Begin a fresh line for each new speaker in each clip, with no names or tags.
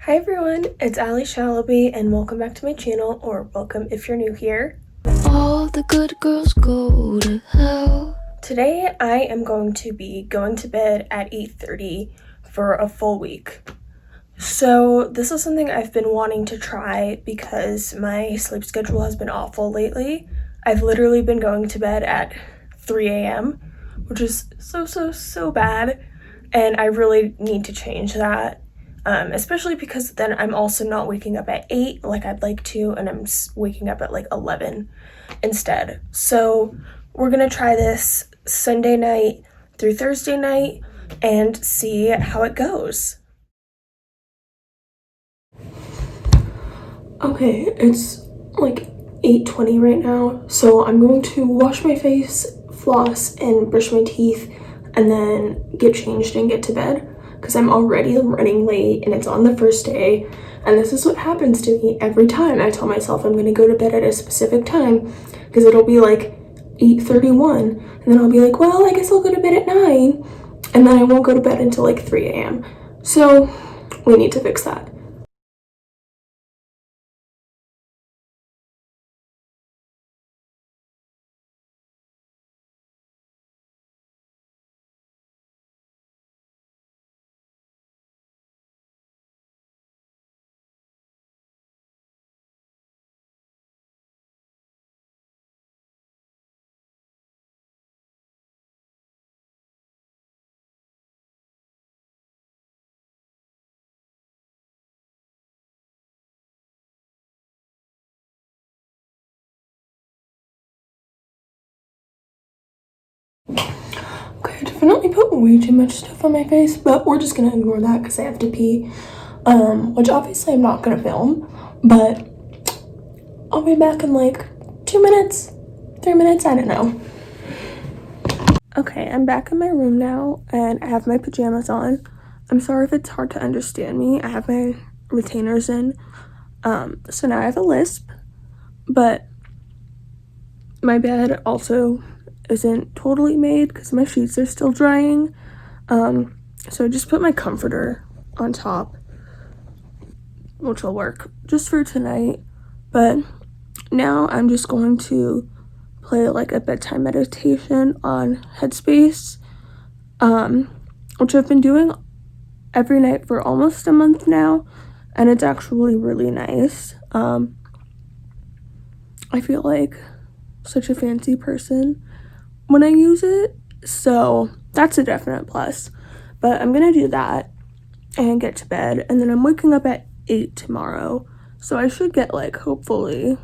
Hi everyone, it's Ali Shalaby and welcome back to my channel, or welcome if you're new here.
All the good girls go to hell.
Today I am going to be going to bed at 8:30 for a full week. So this is something I've been wanting to try because my sleep schedule has been awful lately. I've literally been going to bed at 3 a.m., which is so bad, and I really need to change that. Especially because then I'm also not waking up at 8 like I'd like to, and I'm waking up at like 11 instead. So we're gonna try this Sunday night through Thursday night and see how it goes. Okay, it's like 8:20 right now, so I'm going to wash my face, floss, and brush my teeth, and then get changed and get to bed because I'm already running late and it's on the first day. And this is what happens to me every time I tell myself I'm going to go to bed at a specific time, because it'll be like 8:31 and then I'll be like, well, I guess I'll go to bed at 9, and then I won't go to bed until like 3 a.m. So we need to fix that. Okay, I definitely put way too much stuff on my face, but we're just gonna ignore that because I have to pee. Which obviously I'm not gonna film, but I'll be back in like 2 minutes, 3 minutes, I don't know. Okay, I'm back in my room now and I have my pajamas on. I'm sorry if it's hard to understand me. I have my retainers in. So now I have a lisp, but my bed also isn't totally made because my sheets are still drying. So I just put my comforter on top, which will work just for tonight. But now I'm just going to play like a bedtime meditation on Headspace, which I've been doing every night for almost a month now, and it's actually really nice. I feel like such a fancy person when I use it, so that's a definite plus. But I'm gonna do that and get to bed, and then I'm waking up at 8 tomorrow, so I should get like hopefully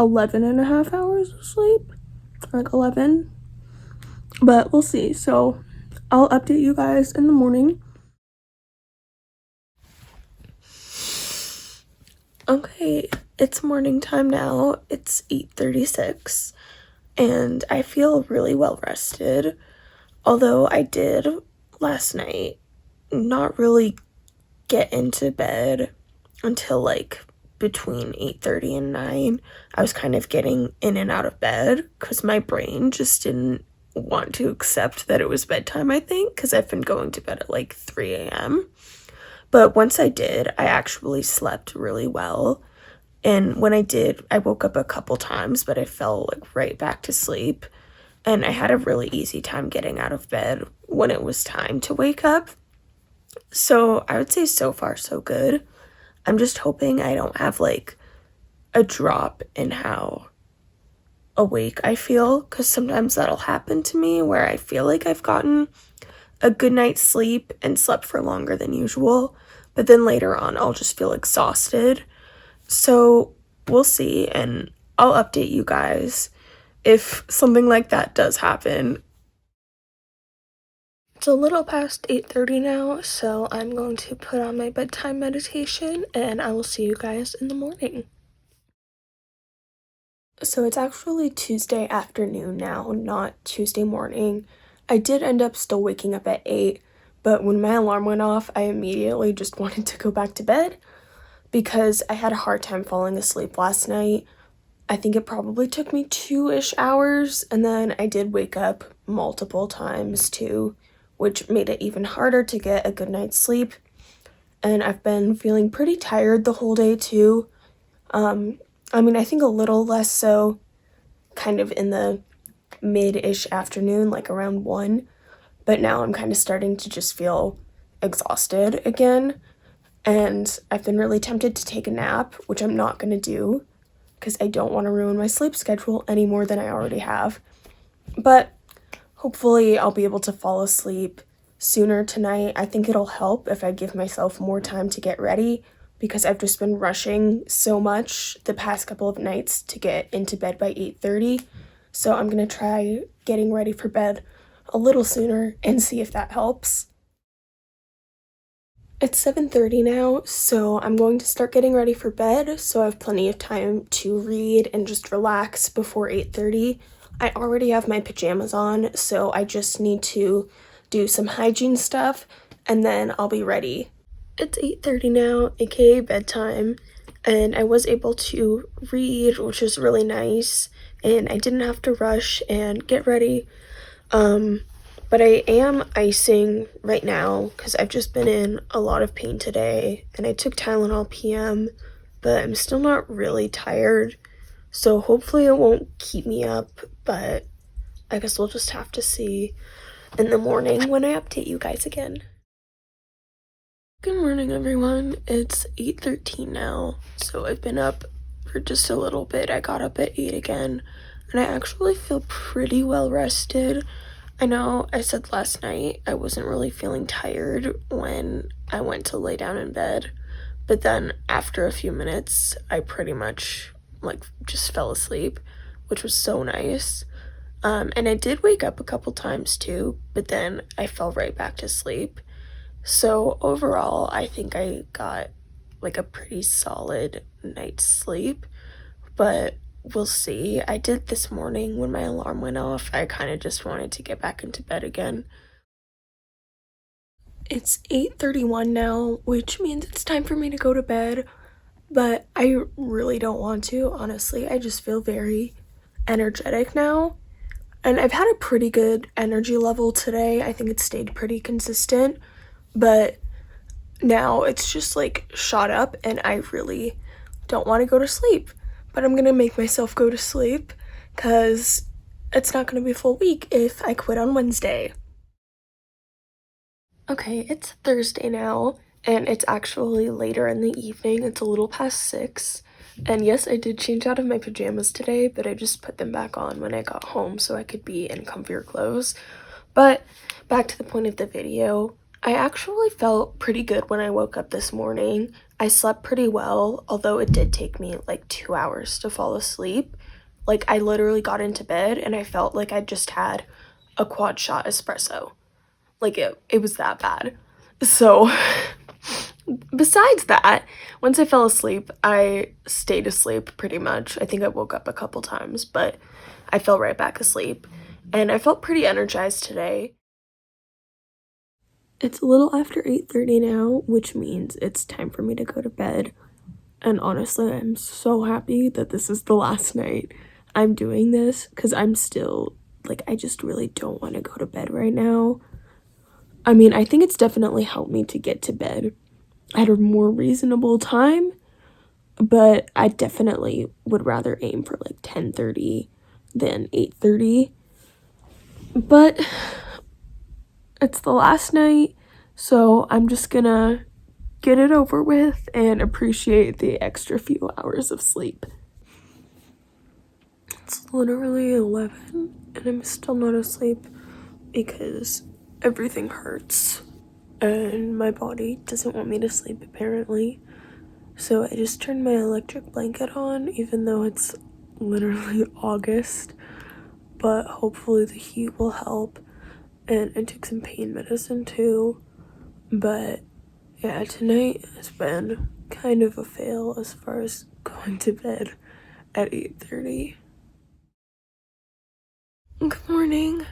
11 and a half hours of sleep, like 11, but we'll see. So I'll update you guys in the morning. Okay, it's morning time now. It's 8:36 and I feel really well rested, although I did last night not really get into bed until like between 8:30 and 9. I was kind of getting in and out of bed because my brain just didn't want to accept that it was bedtime, I think, because I've been going to bed at like 3 a.m. But once I did, I actually slept really well. And when I did, I woke up a couple times, but I fell like right back to sleep. And I had a really easy time getting out of bed when it was time to wake up. So I would say so far so good. I'm just hoping I don't have like a drop in how awake I feel, because sometimes that'll happen to me where I feel like I've gotten a good night's sleep and slept for longer than usual, but then later on I'll just feel exhausted. So we'll see, and I'll update you guys if something like that does happen. It's a little past 8:30 now, so I'm going to put on my bedtime meditation and I will see you guys in the morning. So it's actually Tuesday afternoon now, not Tuesday morning. I did end up still waking up at 8, but when my alarm went off, I immediately just wanted to go back to bed because I had a hard time falling asleep last night. I think it probably took me 2-ish hours, and then I did wake up multiple times too, which made it even harder to get a good night's sleep. and I've been feeling pretty tired the whole day too. I think a little less so kind of in the mid-ish afternoon, like around 1, but now I'm kind of starting to just feel exhausted again, and I've been really tempted to take a nap, which I'm not going to do because I don't want to ruin my sleep schedule any more than I already have. But hopefully I'll be able to fall asleep sooner tonight. I think it'll help if I give myself more time to get ready because I've just been rushing so much the past couple of nights to get into bed by 8:30. So I'm going to try getting ready for bed a little sooner and see if that helps. It's 7:30 now, so I'm going to start getting ready for bed so I have plenty of time to read and just relax before 8:30. I already have my pajamas on, so I just need to do some hygiene stuff and then I'll be ready. It's 8:30 now, aka bedtime, and I was able to read, which is really nice, and I didn't have to rush and get ready. But I am icing right now because I've just been in a lot of pain today, and I took Tylenol PM, but I'm still not really tired, so hopefully it won't keep me up, but I guess we'll just have to see in the morning when I update you guys again. Good morning, everyone. It's 8:13 now, so I've been up for just a little bit. I got up at 8 again, and I actually feel pretty well rested. I know I said last night I wasn't really feeling tired when I went to lay down in bed, but then after a few minutes, I pretty much just fell asleep, which was so nice. And I did wake up a couple times too, but then I fell right back to sleep. So overall, I think I got a pretty solid night's sleep, but we'll see. I did this morning when my alarm went off. I kind of just wanted to get back into bed again. It's 8:31 now, which means it's time for me to go to bed, but I really don't want to, honestly. I just feel very energetic now, and I've had a pretty good energy level today. I think it stayed pretty consistent, but now it's just shot up and I really don't want to go to sleep. But I'm gonna make myself go to sleep because it's not gonna be a full week if I quit on Wednesday. Okay, it's Thursday now, and it's actually later in the evening. It's a little past 6. And yes, I did change out of my pajamas today, but I just put them back on when I got home so I could be in comfier clothes. But back to the point of the video, I actually felt pretty good when I woke up this morning. I slept pretty well, although it did take me 2 hours to fall asleep. I literally got into bed and I felt like I just had a quad shot espresso. It was that bad. So besides that, once I fell asleep, I stayed asleep pretty much. I think I woke up a couple times, but I fell right back asleep. And I felt pretty energized today. It's a little after 8:30 now, which means it's time for me to go to bed. And honestly, I'm so happy that this is the last night I'm doing this because I'm still, I just really don't want to go to bed right now. I think it's definitely helped me to get to bed at a more reasonable time, but I definitely would rather aim for 10:30 than 8:30. But it's the last night, so I'm just gonna get it over with and appreciate the extra few hours of sleep. It's literally 11 and I'm still not asleep because everything hurts and my body doesn't want me to sleep apparently. So I just turned my electric blanket on even though it's literally August, but hopefully the heat will help. And I took some pain medicine too, but yeah, tonight has been kind of a fail as far as going to bed at 8:30. Good morning.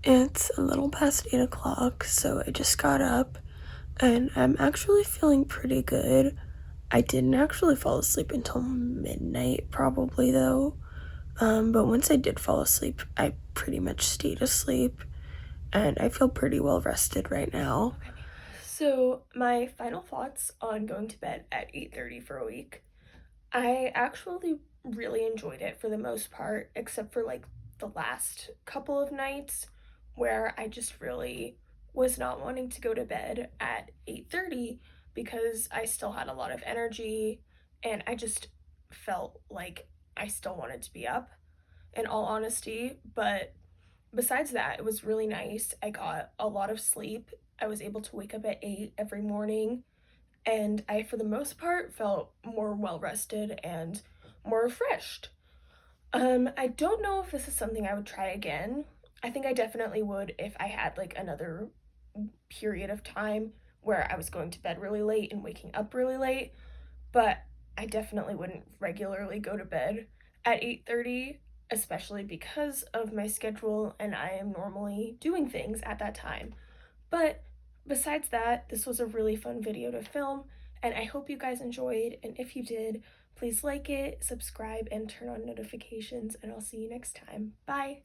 It's a little past 8 o'clock, so I just got up and I'm actually feeling pretty good. I didn't actually fall asleep until midnight probably though, but once I did fall asleep, I pretty much stayed asleep and I feel pretty well rested right now. So, my final thoughts on going to bed at 8:30 for a week. I actually really enjoyed it for the most part, except for like the last couple of nights where I just really was not wanting to go to bed at 8:30 because I still had a lot of energy and I just felt like I still wanted to be up in all honesty, but besides that, it was really nice. I got a lot of sleep. I was able to wake up at 8 every morning, and I, for the most part, felt more well rested and more refreshed. I don't know if this is something I would try again. I think I definitely would if I had like another period of time where I was going to bed really late and waking up really late, but I definitely wouldn't regularly go to bed at 8:30, especially because of my schedule and I am normally doing things at that time. But besides that, this was a really fun video to film, and I hope you guys enjoyed, and if you did, please like it, subscribe, and turn on notifications, and I'll see you next time. Bye!